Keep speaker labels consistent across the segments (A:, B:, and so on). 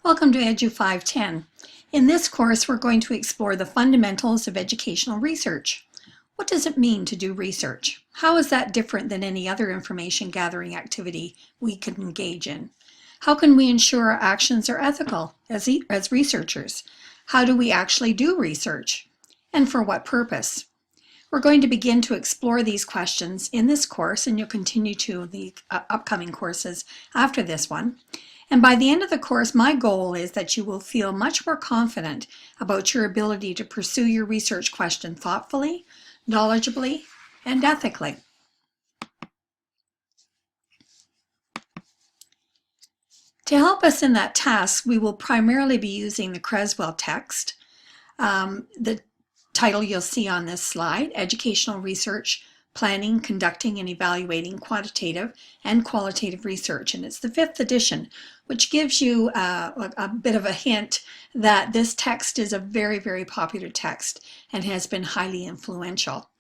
A: Welcome to EDU510. In this course, we're going to explore the fundamentals of educational research. What does it mean to do research? How is that different than any other information gathering activity we can engage in? How can we ensure our actions are ethical as researchers? How do we actually do research? And for what purpose? We're going to begin to explore these questions in this course, and you'll continue to the upcoming courses after this one. And by the end of the course, my goal is that you will feel much more confident about your ability to pursue your research question thoughtfully, knowledgeably, and ethically. To help us in that task, we will primarily be using the Creswell text. The title you'll see on this slide, Educational Research, Planning, Conducting, and Evaluating Quantitative and Qualitative Research. And it's the 5th edition, which gives you a bit of a hint that this text is a very, very popular text and has been highly influential.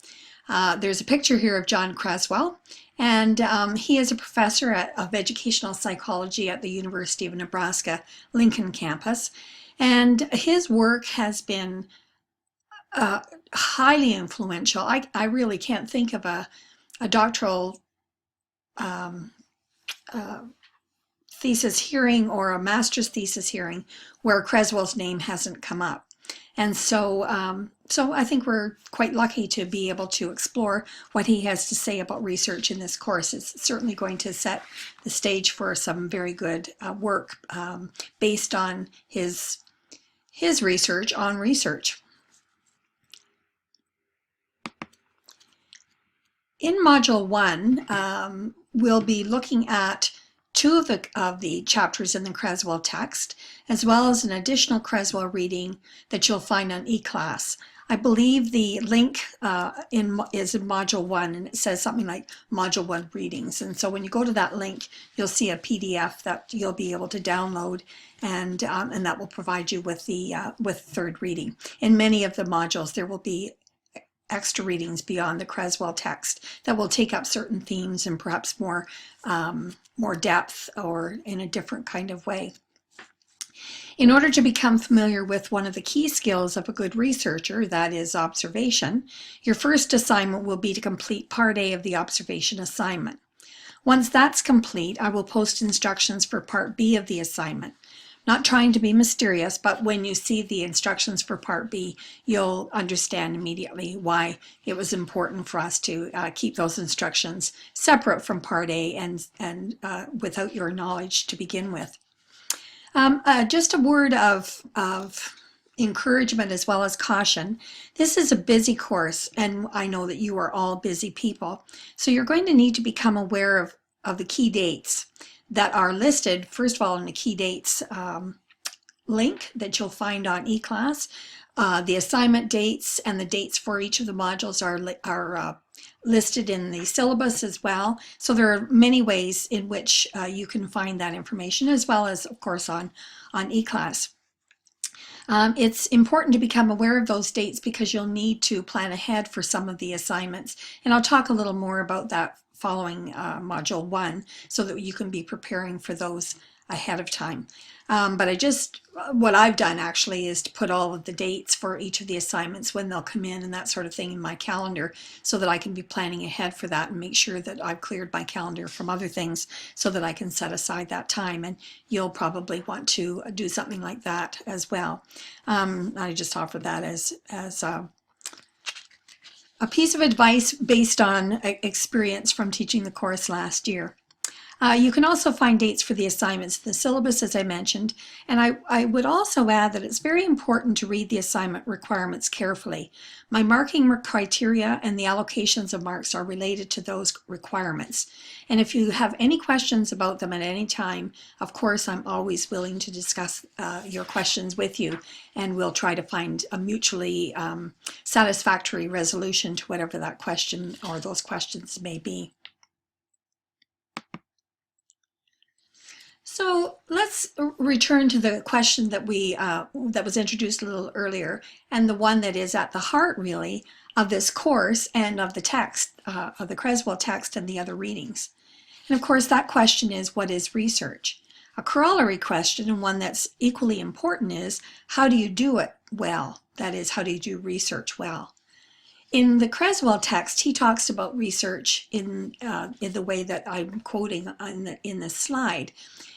A: There's a picture here of John Creswell, and he is a professor of educational psychology at the University of Nebraska Lincoln campus. And his work has been highly influential. I really can't think of a doctoral thesis hearing or a master's thesis hearing where Creswell's name hasn't come up. And so, so I think we're quite lucky to be able to explore what he has to say about research in this course. It's certainly going to set the stage for some very good work based on his research on research. In Module 1, we'll be looking at 2 of the chapters in the Creswell text, as well as an additional Creswell reading that you'll find on eClass. I believe the link is in Module 1, and it says something like Module 1 Readings. And so when you go to that link, you'll see a PDF that you'll be able to download, and that will provide you with the third reading. In many of the modules, there will be extra readings beyond the Creswell text that will take up certain themes and perhaps more depth or in a different kind of way. In order to become familiar with one of the key skills of a good researcher, that is observation, your first assignment will be to complete Part A of the observation assignment. Once that's complete, I will post instructions for Part B of the assignment. Not trying to be mysterious, but when you see the instructions for Part B, you'll understand immediately why it was important for us to keep those instructions separate from Part A and without your knowledge to begin with. Just a word of encouragement as well as caution. This is a busy course, and I know that you are all busy people, so you're going to need to become aware of the key dates that are listed, first of all, in the key dates link that you'll find on eClass. The assignment dates and the dates for each of the modules are listed in the syllabus as well. So there are many ways in which you can find that information, as well as, of course, on eClass. It's important to become aware of those dates because you'll need to plan ahead for some of the assignments. And I'll talk a little more about that following Module 1 so that you can be preparing for those ahead of time. But what I've done actually is to put all of the dates for each of the assignments, when they'll come in and that sort of thing, in my calendar so that I can be planning ahead for that and make sure that I've cleared my calendar from other things so that I can set aside that time. And you'll probably want to do something like that as well. I just offer that as a piece of advice based on experience from teaching the course last year. You can also find dates for the assignments in the syllabus, as I mentioned, and I would also add that it's very important to read the assignment requirements carefully. My marking criteria and the allocations of marks are related to those requirements. And if you have any questions about them at any time, of course, I'm always willing to discuss your questions with you, and we'll try to find a mutually satisfactory resolution to whatever that question or those questions may be. So let's return to the question that that was introduced a little earlier, and the one that is at the heart, really, of this course and of the text, of the Creswell text and the other readings. And of course, that question is, what is research? A corollary question, and one that's equally important, is how do you do it well? That is, how do you do research well? In the Creswell text, he talks about research in the way that I'm quoting in this slide.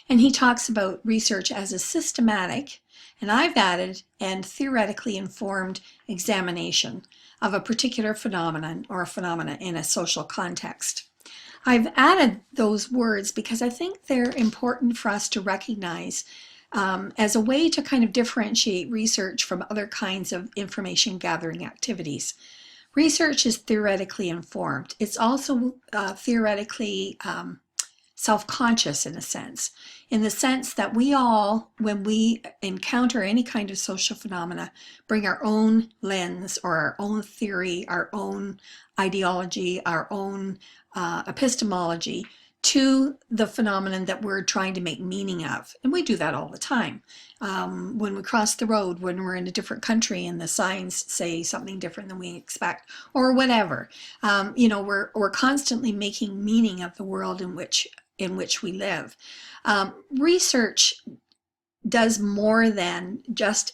A: And he talks about research as a systematic, and I've added, and theoretically informed examination of a particular phenomenon or a phenomena in a social context. I've added those words because I think they're important for us to recognize as a way to kind of differentiate research from other kinds of information gathering activities. Research is theoretically informed. It's also theoretically self-conscious in the sense that we all, when we encounter any kind of social phenomena, bring our own lens or our own theory, our own ideology, our own epistemology to the phenomenon that we're trying to make meaning of. And we do that all the time. When we cross the road, when we're in a different country and the signs say something different than we expect, or whatever. We're constantly making meaning of the world in which we live. Research does more than just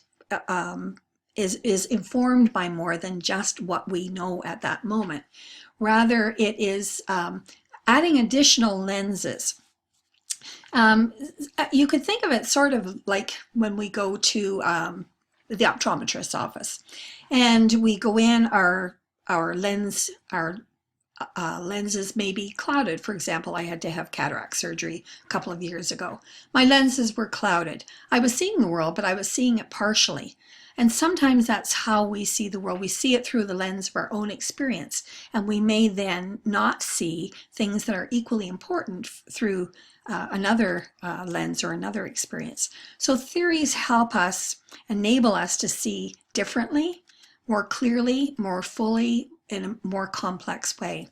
A: is informed by more than just what we know at that moment. Rather, it is adding additional lenses. You could think of it sort of like when we go to the optometrist's office and we go in, our lenses may be clouded. For example, I had to have cataract surgery a couple of years ago. My lenses were clouded. I was seeing the world, but I was seeing it partially. And sometimes that's how we see the world. We see it through the lens of our own experience, and we may then not see things that are equally important through another lens or another experience. So theories help us, enable us to see differently, more clearly, more fully, in a more complex way.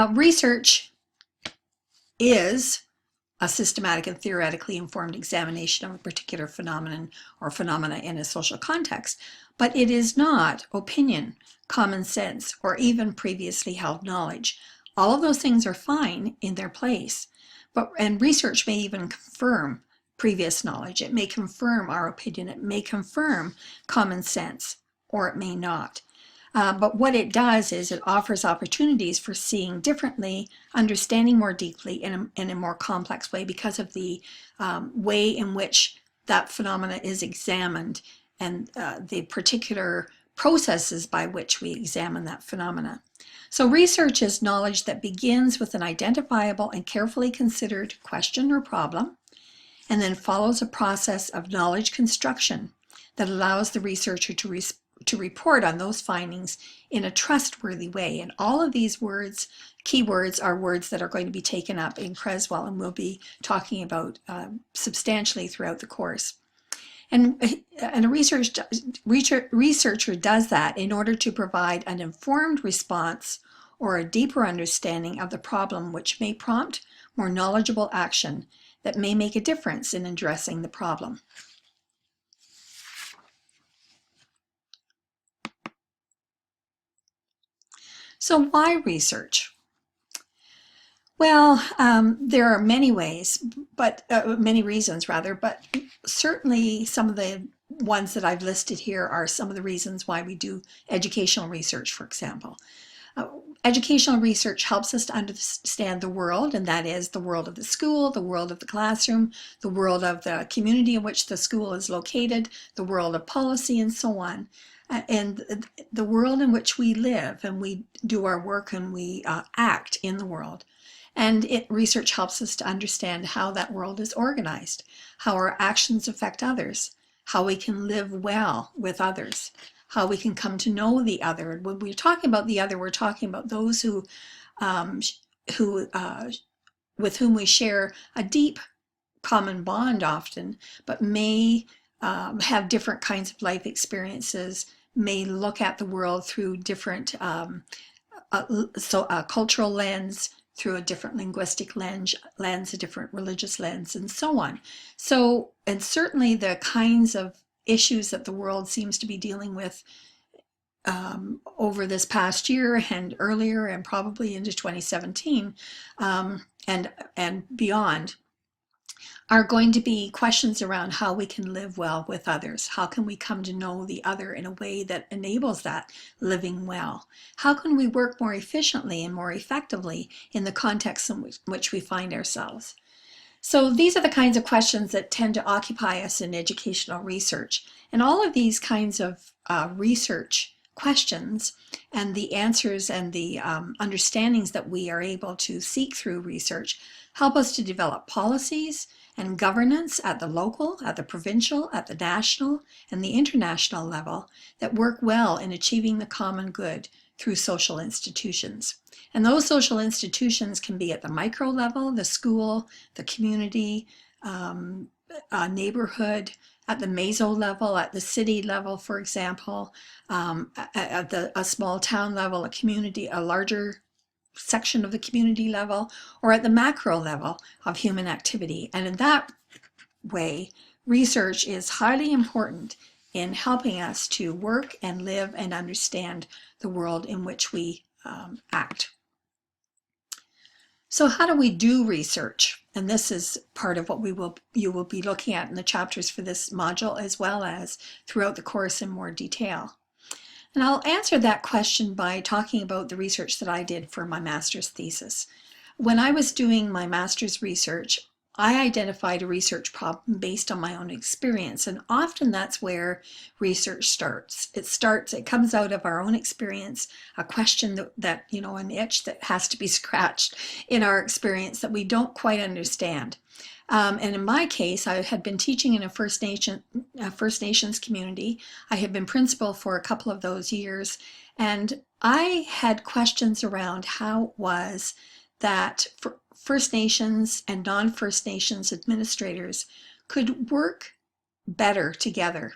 A: Research is a systematic and theoretically informed examination of a particular phenomenon or phenomena in a social context, but it is not opinion, common sense, or even previously held knowledge. All of those things are fine in their place, and research may even confirm previous knowledge. It may confirm our opinion. It may confirm common sense, or it may not. But what it does is it offers opportunities for seeing differently, understanding more deeply in a more complex way because of the way in which that phenomena is examined and the particular processes by which we examine that phenomena. So research is knowledge that begins with an identifiable and carefully considered question or problem, and then follows a process of knowledge construction that allows the researcher to report on those findings in a trustworthy way. And all of these words, keywords, are words that are going to be taken up in Creswell and we'll be talking about substantially throughout the course. And a researcher does that in order to provide an informed response or a deeper understanding of the problem, which may prompt more knowledgeable action that may make a difference in addressing the problem. So why research? Well, there are many ways, but many reasons rather, but certainly some of the ones that I've listed here are some of the reasons why we do educational research, for example. Educational research helps us to understand the world, and that is the world of the school, the world of the classroom, the world of the community in which the school is located, the world of policy, and so on. And the world in which we live and we do our work and we act in the world. And research helps us to understand how that world is organized, how our actions affect others, how we can live well with others, how we can come to know the other. And when we're talking about the other, we're talking about those with whom we share a deep common bond often, but may have different kinds of life experiences, may look at the world through different cultural lens, through a different linguistic lens, a different religious lens, and so on. So, and certainly the kinds of issues that the world seems to be dealing with over this past year and earlier and probably into 2017 and beyond are going to be questions around how we can live well with others. How can we come to know the other in a way that enables that living well? How can we work more efficiently and more effectively in the context in which we find ourselves? So these are the kinds of questions that tend to occupy us in educational research. And all of these kinds of research questions and the answers and the understandings that we are able to seek through research help us to develop policies and governance at the local, at the provincial, at the national, and the international level that work well in achieving the common good through social institutions. And those social institutions can be at the micro level, the school, the community, neighborhood, at the meso level, at the city level, for example, at a small town level, a community, a larger section of the community level, or at the macro level of human activity. And in that way, research is highly important in helping us to work and live and understand the world in which we act. So how do we do research? And this is part of what you will be looking at in the chapters for this module, as well as throughout the course in more detail. And I'll answer that question by talking about the research that I did for my master's thesis. When I was doing my master's research, I identified a research problem based on my own experience, and often that's where research starts. It comes out of our own experience, a question that an itch that has to be scratched in our experience that we don't quite understand. And in my case, I had been teaching in a First Nations community. I had been principal for a couple of those years, and I had questions around how it was that First Nations and non-First Nations administrators could work better together,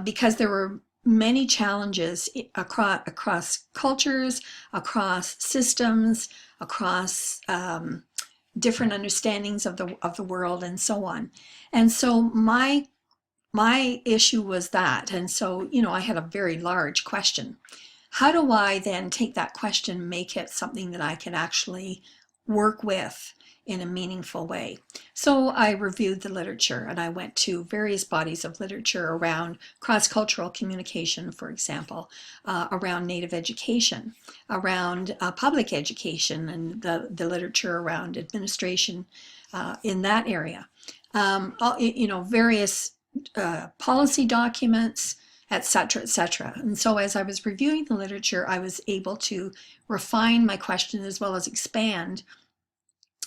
A: because there were many challenges across cultures, across systems, across different understandings of the world, and so on. And so my issue was that, and so I had a very large question. How do I then take that question and make it something that I can actually work with in a meaningful way? So I reviewed the literature, and I went to various bodies of literature around cross-cultural communication, for example, around Native education, around public education, and the literature around administration in that area. Various policy documents, etc., etc. And so as I was reviewing the literature, I was able to refine my question as well as expand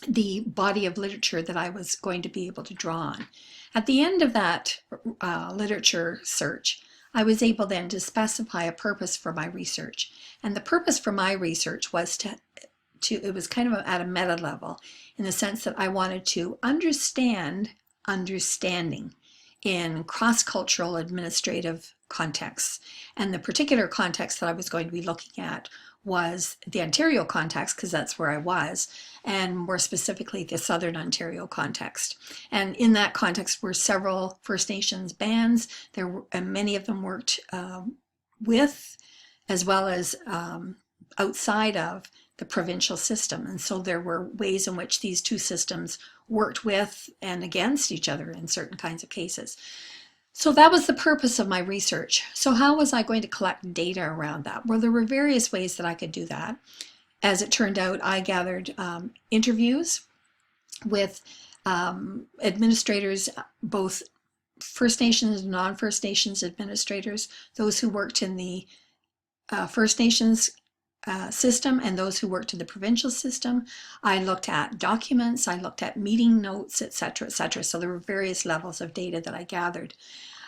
A: the body of literature that I was going to be able to draw on. At the end of that literature search, I was able then to specify a purpose for my research. And the purpose for my research was it was kind of at a meta level, in the sense that I wanted to understand understanding in cross-cultural administrative contexts. And the particular context that I was going to be looking at was the Ontario context, because that's where I was, and more specifically the Southern Ontario context. And in that context were several First Nations bands. And many of them worked with, as well as outside of, the provincial system. And so there were ways in which these two systems worked with and against each other in certain kinds of cases. So that was the purpose of my research. So how was I going to collect data around that? Well, there were various ways that I could do that. As it turned out, I gathered interviews with administrators, both First Nations and non-First Nations administrators, those who worked in the First Nations system and those who worked in the provincial system. I looked at documents, I looked at meeting notes, etc., etc. So there were various levels of data that I gathered.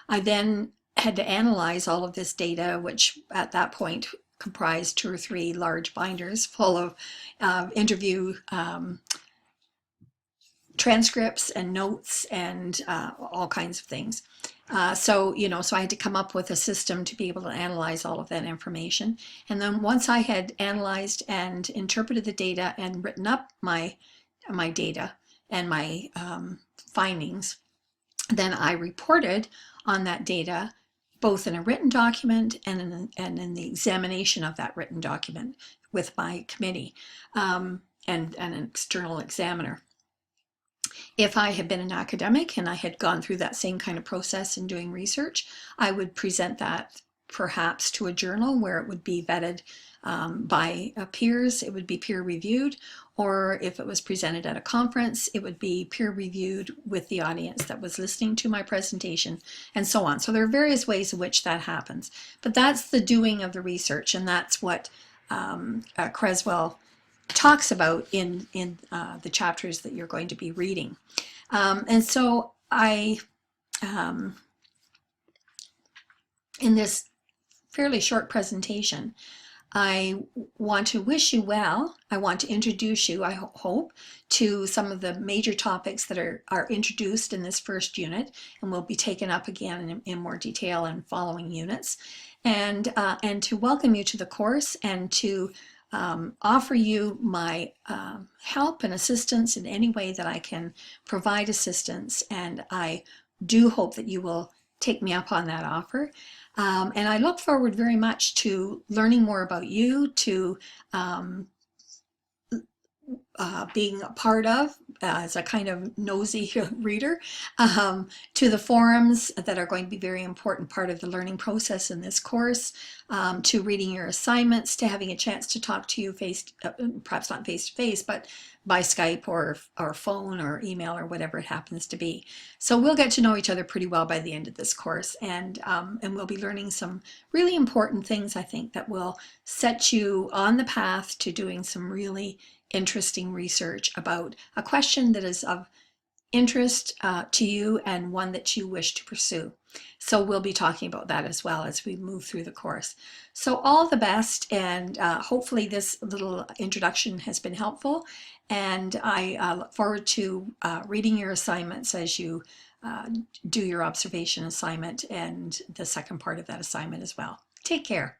A: I then had to analyze all of this data, which at that point comprised 2 or 3 large binders full of interview transcripts and notes and all kinds of things. So I had to come up with a system to be able to analyze all of that information. And then once I had analyzed and interpreted the data and written up my data and my findings, then I reported on that data, both in a written document and in the examination of that written document with my committee and an external examiner. If I had been an academic and I had gone through that same kind of process in doing research, I would present that perhaps to a journal where it would be vetted by peers, it would be peer reviewed, or if it was presented at a conference, it would be peer reviewed with the audience that was listening to my presentation, and so on. So there are various ways in which that happens, but that's the doing of the research, and that's what Creswell talks about in the chapters that you're going to be reading. And so in this fairly short presentation, I want to wish you well. I want to introduce you, I hope, to some of the major topics that are introduced in this first unit and will be taken up again in more detail in following units. And to welcome you to the course and to offer you my help and assistance in any way that I can provide assistance. And I do hope that you will take me up on that offer. And I look forward very much to learning more about you, to being a part of, as a kind of nosy reader, to the forums that are going to be a very important part of the learning process in this course, to reading your assignments, to having a chance to talk to you perhaps not face to face, but by Skype or phone or email or whatever it happens to be. So we'll get to know each other pretty well by the end of this course, and we'll be learning some really important things, I think, that will set you on the path to doing some really interesting research about a question that is of interest to you and one that you wish to pursue. So we'll be talking about that as well as we move through the course. So all the best, and hopefully this little introduction has been helpful, and I look forward to reading your assignments as you do your observation assignment and the second part of that assignment as well. Take care.